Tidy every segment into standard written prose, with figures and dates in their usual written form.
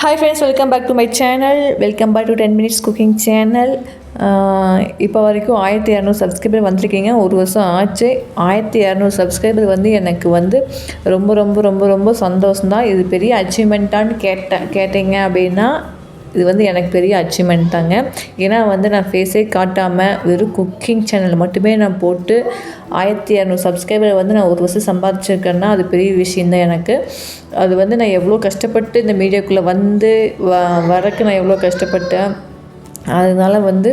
Hi friends, welcome back to my channel. Welcome back to 10 minutes cooking channel. இப்போ வரைக்கும் 1200 subscriber வந்திருக்கீங்க. ஒரு வருஷம் ஆச்சு. 1200 சப்ஸ்கிரைபர் வந்து எனக்கு வந்து ரொம்ப ரொம்ப ரொம்ப ரொம்ப சந்தோஷம் தான். இது பெரிய அச்சீவ்மெண்ட்டான்னு கேட்டீங்க அப்படின்னா இது வந்து எனக்கு பெரிய அச்சீவ்மெண்ட் தாங்க. ஏன்னா வந்து நான் ஃபேஸே காட்டாமல் வெறும் குக்கிங் சேனல் மட்டுமே நான் போட்டு 1200 சப்ஸ்கிரைபர் வந்து நான் ஒரு வருஷம் சம்பாதிச்சிருக்கேன்னா அது பெரிய விஷயந்தான் எனக்கு. அது வந்து நான் எவ்வளோ கஷ்டப்பட்டு இந்த மீடியாக்குள்ளே வந்து வரக்கு நான் எவ்வளோ கஷ்டப்பட்டேன். அதனால் வந்து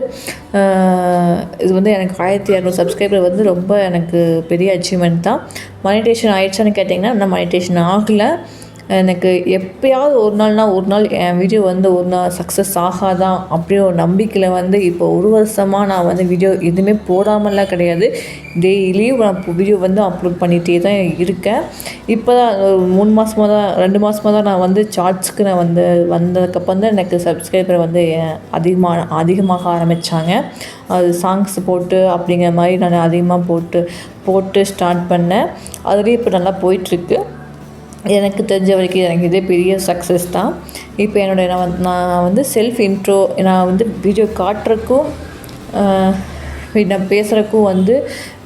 இது வந்து எனக்கு 1200 சப்ஸ்கிரைபர் வந்து ரொம்ப எனக்கு பெரிய அச்சீவ்மெண்ட் தான். மானிட்டேஷன் ஆகிடுச்சான்னு கேட்டிங்கன்னா இன்னும் மானிட்டேஷன் ஆகலை. எனக்கு எப்போயாவது ஒரு நாள் என் வீடியோ வந்து ஒரு நாள் சக்ஸஸ் ஆகாதான் அப்படி ஒரு நம்பிக்கையில் வந்து இப்போ ஒரு வருஷமாக நான் வந்து வீடியோ எதுவுமே போடாமலாம் கிடையாது. டெய்லியும் நான் வீடியோ வந்து அப்லோட் பண்ணிகிட்டே தான் இருக்கேன். இப்போ தான் 3 மாதமாக தான் 2 மாதமாக தான் நான் வந்து சார்ட்ஸ்க்கு நான் வந்து வந்ததுக்கப்புறம் தான் எனக்கு சப்ஸ்கிரைபர் வந்து அதிகமாக ஆரம்பித்தாங்க. அது சாங்ஸ் போட்டு அப்படிங்கிற மாதிரி நான் அதிகமாக போட்டு ஸ்டார்ட் பண்ணேன். அதுலேயும் இப்போ நல்லா போயிட்டுருக்கு. எனக்கு தெரிஞ்ச வரைக்கும் எனக்கு இதே பெரிய சக்ஸஸ் தான். இப்போ நான் வந்து செல்ஃப் இன்ட்ரோ நான் வந்து வீடியோ காட்டுறக்கும் நான் பேசுகிறக்கும் வந்து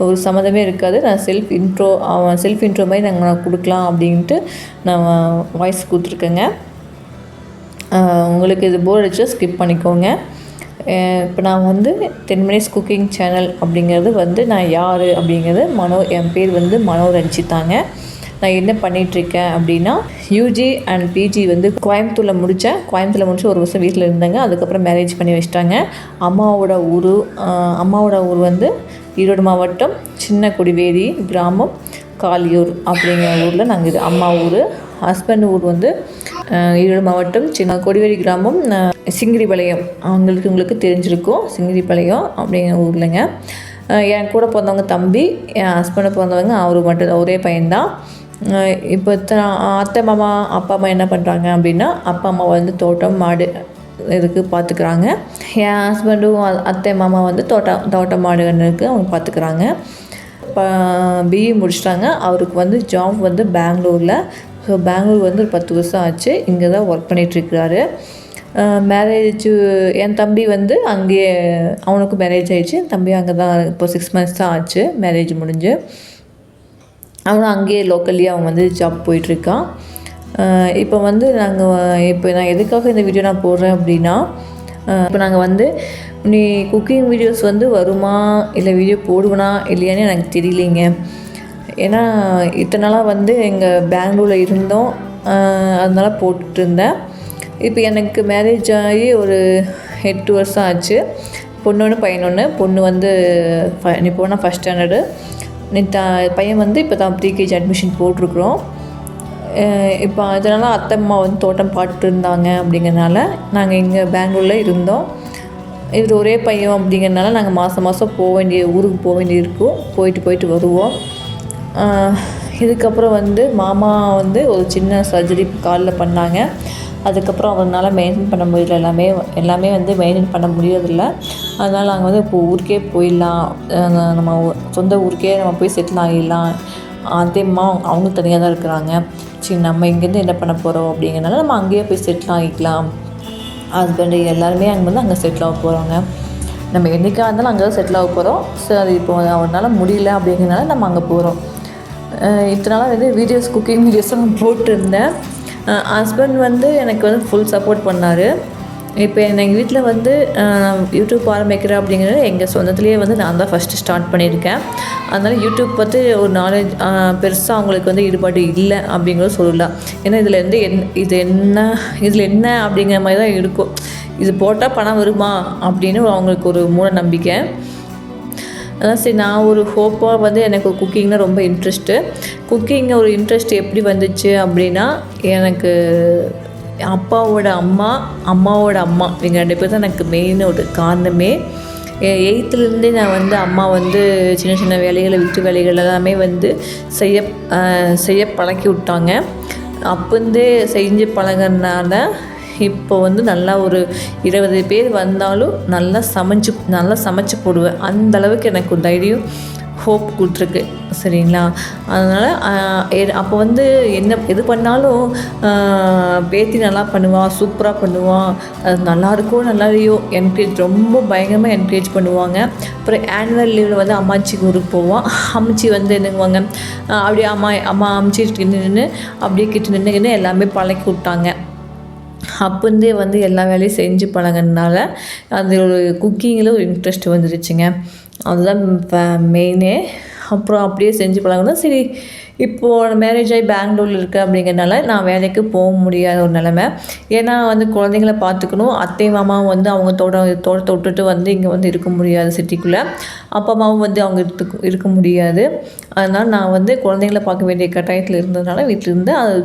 ஒரு சம்மந்தமே இருக்காது. நான் செல்ஃப் இன்ட்ரோ மாதிரி நான் கொடுக்கலாம் அப்படின்ட்டு நான் வாய்ஸ் கொடுத்துருக்கேங்க. உங்களுக்கு இது போர் அடிச்சா ஸ்கிப் பண்ணிக்கோங்க. இப்போ நான் வந்து 10 மினிட்ஸ் குக்கிங் சேனல் அப்படிங்கிறது வந்து நான் யார் அப்படிங்கிறது என் பேர் வந்து மனோரஞ்சித்தாங்க. நான் என்ன பண்ணிகிட்ருக்கேன் அப்படின்னா யூஜி அண்ட் பிஜி வந்து கோயம்புத்தூரில் முடித்து ஒரு வருஷம் வீட்டில் இருந்தேங்க. அதுக்கப்புறம் மேரேஜ் பண்ணி வச்சிட்டாங்க. அம்மாவோட ஊர் வந்து ஈரோடு மாவட்டம் சின்ன கொடிவேரி கிராமம் காலியூர் அப்படிங்கிற ஊரில் நாங்கள் இது அம்மா ஊர். ஹஸ்பண்ட் ஊர் வந்து ஈரோடு மாவட்டம் சின்ன கொடிவேரி கிராமம் சிங்கிரிபாளையம். உங்களுக்கு தெரிஞ்சிருக்கும் சிங்கிரிபாளையம் அப்படிங்கிற ஊர்லங்க. என் கூட பிறந்தவங்க தம்பி, என் ஹஸ்பண்டை பிறந்தவங்க அவர் மட்டும் ஒரே பையன்தான். இப்போ அத்தை மாமா அப்பா அம்மா என்ன பண்ணுறாங்க அப்படின்னா அப்பா அம்மா வந்து தோட்டம் மாடு இதுக்கு பார்த்துக்குறாங்க. என் ஹஸ்பண்டும் அத்தை மாமா வந்து தோட்டம் மாடுகளுக்கு அவங்க பார்த்துக்குறாங்க. இப்போ பிஇ முடிச்சிட்டாங்க. அவருக்கு வந்து ஜாப் வந்து பெங்களூரில். ஸோ பெங்களூர் வந்து ஒரு 10 வருஷம் ஆச்சு. இங்கே தான் ஒர்க் பண்ணிகிட்ருக்கிறாரு. என் தம்பி வந்து அங்கேயே அவனுக்கும் மேரேஜ் ஆகிடுச்சு. என் தம்பி அங்கே தான் இப்போ 6 மந்த்ஸ் தான் ஆச்சு மேரேஜ் முடிஞ்சு. அவனும் அங்கேயே லோக்கல்லையே அவன் வந்து ஜாப் போயிட்டுருக்கான். இப்போ வந்து நான் எதுக்காக இந்த வீடியோ நான் போடுறேன் அப்படின்னா இப்போ நாங்கள் வந்து நீ குக்கிங் வீடியோஸ் வந்து வருமா இல்லை வீடியோ போடுவேனா இல்லையானே எனக்கு தெரியலைங்க. ஏன்னா இத்தனை நாளாக வந்து எங்கள் பெங்களூரில் இருந்தோம். அதனால போட்டுருந்தேன். இப்போ எனக்கு மேரேஜ் ஆகி ஒரு 8 வருஷம் ஆச்சு. பொண்ணு ஒன்று பையன் ஒன்று. பொண்ணு வந்து இப்போ நான் ஃபஸ்ட் ஸ்டாண்டர்டு. பையன் வந்து இப்போ தான் ப்ரீகேஜி அட்மிஷன் போட்டிருக்குறோம். இப்போ அதனால் அத்தை அம்மா வந்து தோட்டம் பாட்டு இருந்தாங்க. அப்படிங்கிறனால நாங்கள் இங்கே பெங்களூரில் இருந்தோம். இது ஒரே பையன் அப்படிங்கிறனால நாங்கள் மாதம் ஊருக்கு போக வேண்டிய இருக்கும். போயிட்டு வருவோம். இதுக்கப்புறம் வந்து மாமா வந்து ஒரு சின்ன சர்ஜரி காலில் பண்ணாங்க. அதுக்கப்புறம் அவரால் மெயின்டைன் பண்ண முடியல. எல்லாமே வந்து மெயின்டைன் பண்ண முடியறதில்ல. அதனால் நாங்கள் வந்து இப்போ ஊருக்கே போயிடலாம், நம்ம சொந்த ஊருக்கே நம்ம போய் செட்டில் ஆகிடலாம். அதேம்மா அவங்க தனியாக தான் இருக்கிறாங்க. சரி நம்ம இங்கேருந்து என்ன பண்ண போகிறோம் அப்படிங்கிறனால நம்ம அங்கேயே போய் செட்டில் ஆகிக்கலாம். ஹஸ்பண்டு எல்லாருமே அங்கே செட்டில் ஆக போகிறோங்க. நம்ம என்றைக்காக இருந்தாலும் அங்கே தான் செட்டில் ஆக போகிறோம். ஸோ அது இப்போ அவரால் முடியல அப்படிங்கிறனால நம்ம அங்கே போகிறோம். இத்தனை நாளாக வந்து குக்கிங் வீடியோஸும் நான் போட்டிருந்தேன். ஹஸ்பண்ட் வந்து எனக்கு வந்து ஃபுல் சப்போர்ட் பண்ணார். இப்போ எங்கள் வீட்டில் வந்து யூடியூப் ஆரம்பிக்கிறேன் அப்படிங்கிறது எங்கள் சொந்தத்துலேயே வந்து நான் தான் ஃபஸ்ட்டு ஸ்டார்ட் பண்ணியிருக்கேன். அதனால் யூடியூப் பற்றி ஒரு நாலேஜ் பெருசாக அவங்களுக்கு வந்து ஈடுபாடு இல்லை அப்படிங்கிறத சொல்லலாம். ஏன்னா இதில் என்ன அப்படிங்கிற மாதிரி தான் இருக்கும். இது போட்டால் பணம் வருமா அப்படின்னு அவங்களுக்கு ஒரு மூட நம்பிக்கை. அதான் சரி நான் ஒரு ஹோப்பாக வந்து எனக்கு குக்கிங்னால் ரொம்ப இன்ட்ரெஸ்ட்டு. ஒரு இன்ட்ரெஸ்ட் எப்படி வந்துச்சு அப்படின்னா எனக்கு அப்பாவோட அம்மாவோட அம்மா இவங்க 2 பேர் தான் எனக்கு மெயின் ஒரு காரணமே. 8th நான் வந்து அம்மா வந்து சின்ன சின்ன வேலைகளை வீட்டு வேலைகள் எல்லாமே வந்து செய்ய பழக்கி விட்டாங்க. அப்போந்தே செஞ்சு பழகிறதுனால இப்போ வந்து நல்லா ஒரு 20 பேர் வந்தாலும் நல்லா சமைச்சு போடுவேன். அந்தளவுக்கு எனக்கு தைரியம் ஹோப் கொடுத்துருக்கு. சரிங்களா? அதனால் அப்போ வந்து என்ன எது பண்ணாலும் பேத்தி நல்லா பண்ணுவாள், சூப்பராக பண்ணுவாள், அது நல்லாயிருக்கோ நல்லா இல்லையோ என்கரேஜ் ரொம்ப பயங்கரமாக என்கரேஜ் பண்ணுவாங்க. அப்புறம் ஆனுவல் லீவில் வந்து அம்மாச்சி ஊருக்கு போவோம். அம்மாச்சி வந்து என்னங்குவாங்க, அப்படியே அம்மாச்சி நின்று அப்படியே கிட்ட நின்றுக்கின்னு எல்லாமே பழக்கி விட்டாங்க. அப்போந்தே வந்து எல்லா வேலையும் செஞ்சு பழகினால அது ஒரு குக்கிங்கில் ஒரு இன்ட்ரெஸ்ட் வந்துடுச்சுங்க. அதுதான் மெயினே. அப்புறம் அப்படியே செஞ்சு பழகணும். சரி, இப்போது மேரேஜ் ஆகி பெங்களூரில் இருக்குது அப்படிங்கிறனால நான் வேலைக்கு போக முடியாத ஒரு நிலமை. ஏன்னா வந்து குழந்தைங்கள பார்த்துக்கணும். அத்தை மாமாவும் வந்து அவங்க தோட்டத்தை விட்டுட்டு வந்து இங்கே வந்து இருக்க முடியாது சிட்டிக்குள்ளே. அப்பா அம்மாவும் வந்து அவங்க இருக்க முடியாது. அதனால் நான் வந்து குழந்தைங்கள பார்க்க வேண்டிய கட்டாயத்தில் இருந்ததுனால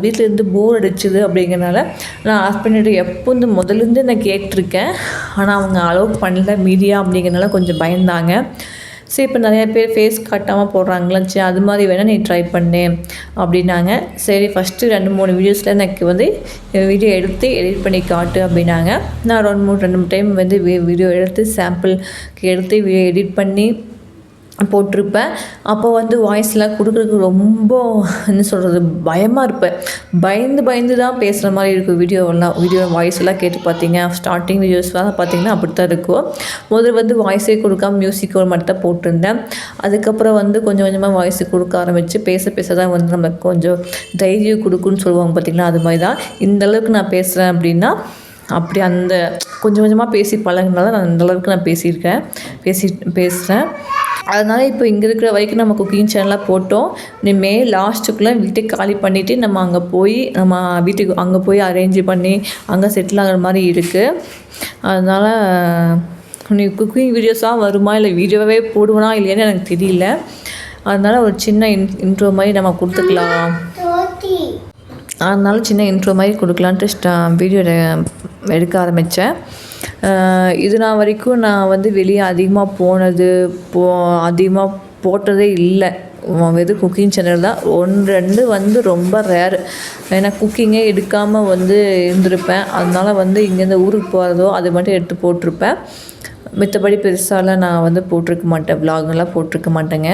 வீட்டிலேருந்து போர் அடிச்சுது அப்படிங்கிறனால நான் ஹஸ்பண்ட்டு எப்போ முதலேருந்து நான் கேட்டிருக்கேன். ஆனால் அவங்க அலோவ் பண்ணல, மீடியா அப்படிங்கிறனால கொஞ்சம் பயந்தாங்க. சரி, இப்போ நிறையா பேர் ஃபேஸ் காட்டாமல் போடுறாங்களா, சரி அது மாதிரி வேணால் நீ ட்ரை பண்ணு அப்படின்னாங்க. சரி, ஃபஸ்ட்டு 2-3 வீடியோஸில் எனக்கு வந்து வீடியோ எடுத்து எடிட் பண்ணி காட்டு அப்படின்னாங்க. நான் 2-3 டைம் வந்து வீடியோ எடுத்து சாம்பிளுக்கு எடுத்து வீடியோ எடிட் பண்ணி போட்டிருப்பேன். அப்போ வந்து வாய்ஸ்லாம் கொடுக்குறதுக்கு ரொம்ப என்ன சொல்கிறது, பயமாக இருப்பேன். பயந்து தான் பேசுகிற மாதிரி இருக்கும். வீடியோ வாய்ஸ்லாம் கேட்டு பார்த்தீங்க, ஸ்டார்டிங் வீடியோஸ்லாம் பார்த்தீங்கன்னா அப்படி தான் இருக்கும். முதல்ல வந்து வாய்ஸே கொடுக்காம மியூசிக் மட்டும் தான் போட்டிருந்தேன். அதுக்கப்புறம் வந்து கொஞ்சம் கொஞ்சமாக வாய்ஸ் கொடுக்க ஆரம்பித்து பேச தான் வந்து நமக்கு கொஞ்சம் தைரியம் கொடுக்குன்னு சொல்லுவாங்க பார்த்திங்களா, அது மாதிரி தான். இந்தளவுக்கு நான் பேசுகிறேன் அப்படின்னா அப்படி அந்த கொஞ்சம் கொஞ்சமாக பேசி பழகினால நான் அந்தளவுக்கு நான் பேசுகிறேன். அதனால் இப்போ இங்கே இருக்கிற வரைக்கும் நம்ம குக்கிங் சேனலாக போட்டோம். இனிமேல் லாஸ்ட்டுக்குள்ளே வீட்டை காலி பண்ணிவிட்டு நம்ம அங்கே போய் அரேஞ்ச் பண்ணி அங்கே செட்டில் ஆகிற மாதிரி இருக்குது. அதனால் நீ குக்கிங் வீடியோஸாக வருமா இல்லை வீடியோவே போடுவேனா இல்லையான்னு எனக்கு தெரியல. அதனால் ஒரு சின்ன இன்ட்ரோ மாதிரி நம்ம கொடுத்துக்கலாம். அதனால சின்ன இன்ட்ரோ மாதிரி கொடுக்கலான்ட்டு வீடியோ எடுக்க ஆரம்பித்தேன். இது நான் வரைக்கும் நான் வந்து வெளியே அதிகமாக போட்டதே இல்லை. வெறும் குக்கிங் சேனல் தான் 1-2 வந்து ரொம்ப ரேர். ஏன்னா குக்கிங்கே எடுக்காமல் வந்து இருந்திருப்பேன். அதனால் வந்து இங்கேருந்து ஊருக்கு போகிறதோ அது மட்டும் எடுத்து போட்டிருப்பேன். மித்தபடி பெருசாலாம் நான் வந்து போட்டிருக்க மாட்டேன், விலாகெல்லாம் போட்டிருக்க மாட்டேங்க.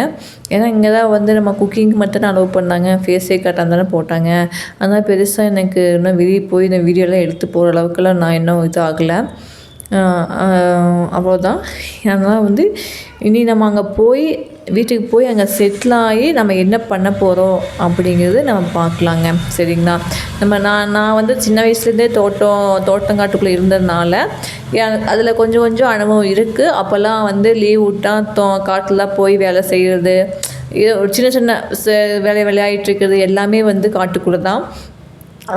ஏன்னா இங்கே தான் வந்து நம்ம குக்கிங் மட்டும் தான் அலோவ் பண்ணாங்க, ஃபேஸே காட்டாமல் தானே போட்டாங்க. அதனால் பெருசாக எனக்கு இன்னும் வெளியே போய் இந்த வீடியோலாம் எடுத்து போகிற அளவுக்குலாம் நான் இன்னும் இது ஆகலை. அவ்வளோதான். அதனால் வந்து இனி நம்ம அங்கே வீட்டுக்கு போய் அங்கே செட்டில் ஆகி நம்ம என்ன பண்ண போகிறோம் அப்படிங்கிறது நம்ம பார்க்கலாங்க. சரிங்களா? நான் வந்து சின்ன வயசுலேருந்தே தோட்டங்காட்டுக்குள்ளே இருந்ததுனால அதில் கொஞ்சம் அனுபவம் இருக்குது. அப்போல்லாம் வந்து லீவ் விட்டால் காட்டில் போய் வேலை செய்கிறது, ஒரு சின்ன விளையாடிட்டுருக்கிறது எல்லாமே வந்து காட்டுக்குள்ளே தான்.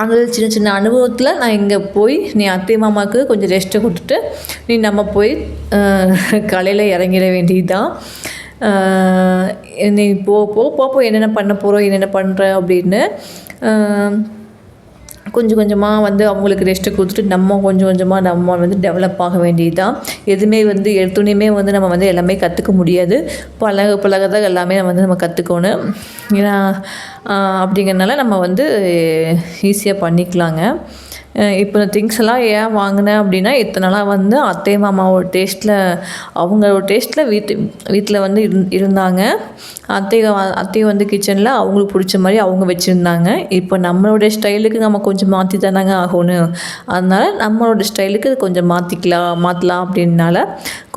அந்த சின்ன அனுபவத்தில் நான் இங்கே போய் நீ அத்தை மாமாவுக்கு கொஞ்சம் ரெஸ்ட்டை கொடுத்துட்டு நம்ம போய் காலையில் இறங்கிட வேண்டியது தான். நீ போ என்னென்ன பண்ண போகிறோம், என்னென்ன பண்ணுற அப்படின்னு கொஞ்சம் கொஞ்சமாக வந்து அவங்களுக்கு ரெஸ்ட்டு கொடுத்துட்டு நம்ம கொஞ்சம் கொஞ்சமாக நம்ம வந்து டெவலப் ஆக வேண்டியது தான். எதுவுமே வந்து எடுத்துனையுமே வந்து நம்ம வந்து எல்லாமே கற்றுக்க முடியாது. பழகதான் எல்லாமே நம்ம கற்றுக்கணும். ஏன்னா அப்படிங்கிறனால நம்ம வந்து ஈஸியாக பண்ணிக்கலாங்க. இப்போ இந்த திங்ஸ் எல்லாம் ஏன் வாங்கினேன் அப்படின்னா, இத்தனை நாளாக வந்து அத்தை மாமாவோட அவங்களோட டேஸ்ட்டில் வீட்டில் வந்து இருந்தாங்க. அத்தை வந்து கிச்சனில் அவங்களுக்கு பிடிச்ச மாதிரி அவங்க வச்சுருந்தாங்க. இப்போ நம்மளோட ஸ்டைலுக்கு நம்ம கொஞ்சம் மாற்றி தானாங்க ஆகணும். அதனால் நம்மளோட ஸ்டைலுக்கு கொஞ்சம் மாற்றலாம் அப்படின்னால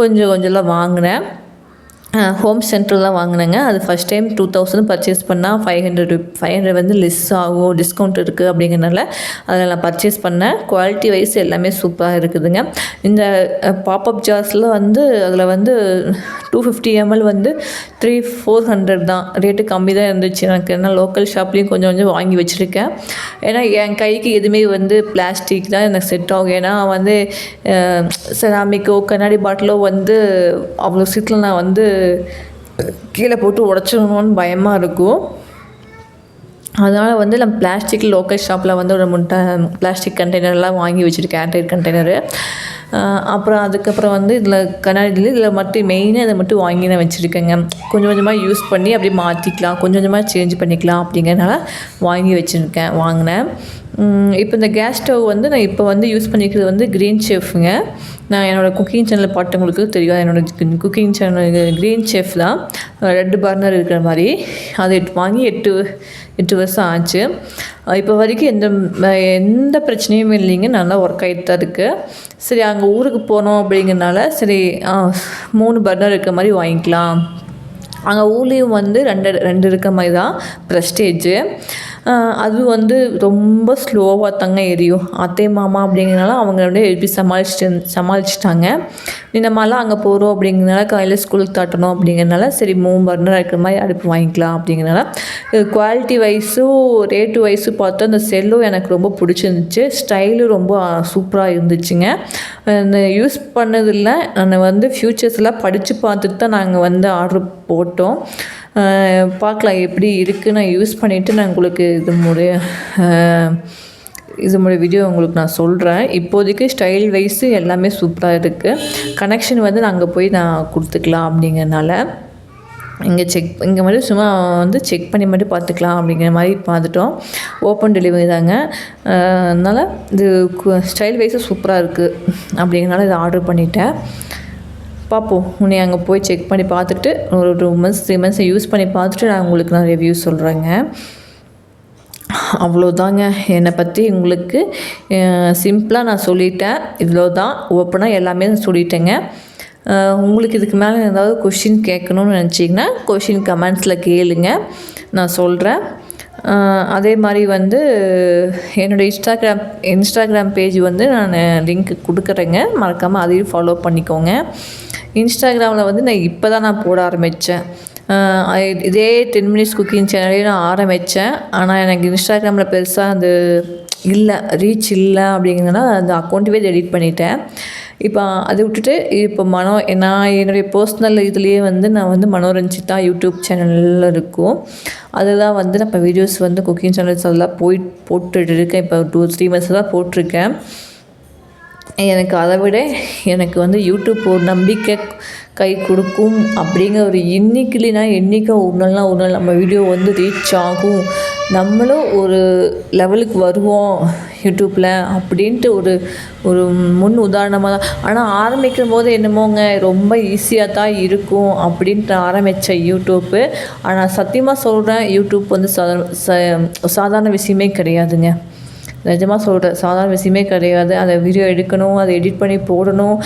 கொஞ்சம் வாங்கினேன். ஹோம் சென்டரில் வாங்கினேங்க. அது ஃபஸ்ட் டைம் 2000 பர்ச்சேஸ் பண்ணால் 500 வந்து லெஸ் ஆகும், டிஸ்கவுண்ட் இருக்குது அப்படிங்கிறனால அதில் நான் பர்ச்சேஸ் பண்ணேன். குவாலிட்டி வைஸ் எல்லாமே சூப்பராக இருக்குதுங்க. இந்த பாப்அப் ஜார்ஸில் வந்து அதில் வந்து 250 ml வந்து 300-400 தான். ரேட்டு கம்மி தான் இருந்துச்சு எனக்கு. ஏன்னா லோக்கல் ஷாப்லேயும் கொஞ்சம் வாங்கி வச்சுருக்கேன். ஏன்னா என் கைக்கு எதுவுமே வந்து பிளாஸ்டிக் தான் எனக்கு செட் ஆகும். ஏன்னா வந்து செராமிக்கோ கண்ணாடி பாட்டிலோ வந்து அவ்வளோ சீக்கிரம் நான் வந்து கீழே போட்டு உடச்சிடணும்னு பயமாக இருக்கும். அதனால் வந்து நம்ம பிளாஸ்டிக் லோக்கல் ஷாப்பில் வந்து ஒரு பிளாஸ்டிக் கண்டெய்னர்லாம் வாங்கி வச்சுருக்கேன், ஏர்டைட் கண்டெய்னரு. அப்புறம் அதுக்கப்புறம் வந்து இதில் மட்டும் மெயினாக இதை மட்டும் வாங்கி நான் வச்சுருக்கேங்க. கொஞ்சமாக யூஸ் பண்ணி அப்படியே மாற்றிக்கலாம், கொஞ்சமாக சேஞ்ச் பண்ணிக்கலாம் அப்படிங்கிறனால வாங்கினேன். இப்போ இந்த கேஸ் ஸ்டவ் வந்து நான் இப்போ வந்து யூஸ் பண்ணிக்கிறது வந்து க்ரீன் செஃப்ங்க. நான் என்னோடய குக்கிங் சேனலில் பார்த்தவங்களுக்கு தெரியும். என்னோடய குக்கிங் சேனல் க்ரீன் செஃப் தான். 2 பர்னர் இருக்கிற மாதிரி அது வாங்கி 8 வருஷம் ஆச்சு. இப்போ வரைக்கும் எந்த பிரச்சனையும் இல்லைங்க. நல்லா ஒர்க் ஆகிட்டு தான் இருக்குது. சரி, அங்கே ஊருக்கு போனோம் அப்படிங்கிறனால சரி 3 பர்னர் இருக்கிற மாதிரி வாங்கிக்கலாம். அங்கே ஊர்லேயும் வந்து 2 இருக்க மாதிரி தான் ப்ரெஸ்டேஜு. அது வந்து ரொம்ப ஸ்லோவாக தாங்க எரியும். அத்தை மாமா அப்படிங்கிறனால அவங்க அப்படியே எப்படி சமாளிச்சிட்டாங்க. நம்மளாம் அங்கே போகிறோம் அப்படிங்கிறனால காலையில் ஸ்கூலுக்கு தாட்டணும் அப்படிங்கிறனால சரி 3 பர்னர் இருக்கிற மாதிரி அடுப்பு வாங்கிக்கலாம் அப்படிங்கிறனால குவாலிட்டி வைஸும் ரேட்டு வைஸும் பார்த்தா அந்த செல்லும் எனக்கு ரொம்ப பிடிச்சிருந்துச்சு. ஸ்டைலும் ரொம்ப சூப்பராக இருந்துச்சுங்க. இந்த யூஸ் பண்ணதில்ல. நான் வந்து ஃப்யூச்சர்ஸ்லாம் படித்து பார்த்துட்டு தான் நாங்கள் வந்து ஆர்டர் போட்டோம். பார்க்கலாம் எப்படி இருக்குது. நான் யூஸ் பண்ணிவிட்டு நான் உங்களுக்கு இது முறை வீடியோ உங்களுக்கு நான் சொல்கிறேன். இப்போதைக்கு ஸ்டைல் வைஸு எல்லாமே சூப்பராக இருக்குது. கனெக்ஷன் வந்து நாங்கள் போய் நான் கொடுத்துக்கலாம் அப்படிங்கிறனால இங்கே மட்டும் சும்மா வந்து செக் பண்ணி மட்டும் பார்த்துக்கலாம் அப்படிங்கிற மாதிரி பார்த்துட்டோம். ஓப்பன் டெலிவரி தாங்க. அதனால் இது ஸ்டைல் வைஸு சூப்பராக இருக்குது அப்படிங்கிறனால இதை ஆர்டர் பண்ணிட்டேன். பார்ப்போம். உன்னை அங்கே போய் செக் பண்ணி பார்த்துட்டு ஒரு 2 months 3 months யூஸ் பண்ணி பார்த்துட்டு நான் உங்களுக்கு ரிவ்யூ சொல்கிறேங்க. அவ்வளோதாங்க என்னை பற்றி உங்களுக்கு சிம்பிளாக நான் சொல்லிட்டேன். இவ்வளோ தான், ஓப்பனாக எல்லாமே சொல்லிட்டேங்க. உங்களுக்கு இதுக்கு மேலே ஏதாவது கொஷின் கேட்கணும்னு நினச்சிங்கன்னா கொஷின் கமெண்ட்ஸில் கேளுங்க, நான் சொல்கிறேன். அதே மாதிரி வந்து என்னோடய இன்ஸ்டாகிராம் பேஜ் வந்து நான் லிங்க் கொடுக்குறேங்க. மறக்காமல் அதையும் ஃபாலோ பண்ணிக்கோங்க. இன்ஸ்டாகிராமில் வந்து நான் இப்போ தான் நான் போட ஆரம்பித்தேன். இதே 10 minutes குக்கிங் சேனலையும் நான் ஆரம்பித்தேன். ஆனால் எனக்கு இன்ஸ்டாகிராமில் பெருசாக அது இல்லை, ரீச் இல்லை அப்படிங்கிறதுனால அந்த அக்கௌண்ட்டவே டெலீட் பண்ணிட்டேன். இப்போ அதை விட்டுட்டு இப்போ நான் என்னுடைய பர்சனல் இதுலேயே வந்து நான் வந்து மனோரஞ்சிதா யூடியூப் சேனலில் இருக்கும். அதெல்லாம் வந்து நான் இப்போ வீடியோஸ் வந்து குக்கிங் சேனல்ஸ் அதெல்லாம் போட்டுட்டு இருக்கேன். இப்போ 2-3 months தான் போட்டிருக்கேன். எனக்கு அதை விட எனக்கு வந்து யூடியூப் ஒரு நம்பிக்கை கை கொடுக்கும் அப்படிங்கிற ஒரு என்றைக்கு ஒரு நாள் நம்ம வீடியோ வந்து ரீச் ஆகும், நம்மளும் ஒரு லெவலுக்கு வருவோம் யூடியூப்பில் அப்படின்ட்டு ஒரு முன் உதாரணமாக தான். ஆனால் ஆரம்பிக்கும் போது என்னமோங்க ரொம்ப ஈஸியாக தான் இருக்கும் அப்படின்ட்டு ஆரம்பித்த யூடியூப்பு. ஆனால் சத்தியமாக சொல்கிறேன், யூடியூப் வந்து சாதாரண விஷயமே கிடையாதுங்க. நிஜமாக சொல்கிறேன், சாதாரண விஷயமே கிடையாது. அதை வீடியோ எடுக்கணும், அதை எடிட் பண்ணி போடணும்.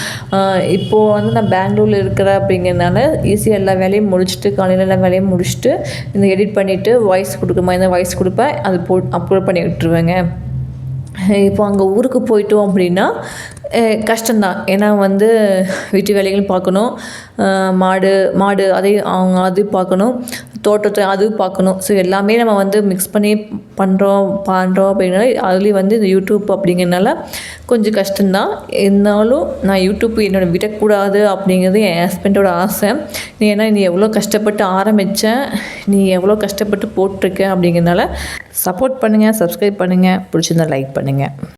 இப்போது வந்து நான் பெங்களூரில் இருக்கிறேன் அப்படிங்கிறதுனால ஈஸியாக எல்லா வேலையும் முடிச்சுட்டு காலையில் எல்லா வேலையும் முடிச்சுட்டு இந்த எடிட் பண்ணிவிட்டு வாய்ஸ் கொடுக்குமா இந்த வாய்ஸ் கொடுப்பேன், அது அப்லோட் பண்ணி விட்டுருவேங்க. இப்போ அங்கே ஊருக்கு போயிட்டோம் அப்படின்னா கஷ்டம்தான். ஏன்னா வந்து வீட்டு வேலைகள் பார்க்கணும், மாடு அது பார்க்கணும், தோட்டத்தை அது பார்க்கணும். ஸோ எல்லாமே நம்ம வந்து மிக்ஸ் பண்ணி பண்ணுறோம் அப்படின்னால அதுலேயும் வந்து இந்த யூடியூப் அப்படிங்கிறனால கொஞ்சம் கஷ்டம்தான். இருந்தாலும் நான் யூடியூப் விடக்கூடாது அப்படிங்கிறது என் ஹஸ்பண்டோட ஆசை. ஏன்னா நீ எவ்வளோ கஷ்டப்பட்டு ஆரம்பித்தேன், நீ எவ்வளோ கஷ்டப்பட்டு போட்டிருக்க அப்படிங்கிறனால சப்போர்ட் பண்ணுங்கள், சப்ஸ்கிரைப் பண்ணுங்கள், பிடிச்சிருந்தா லைக் பண்ணுங்கள்.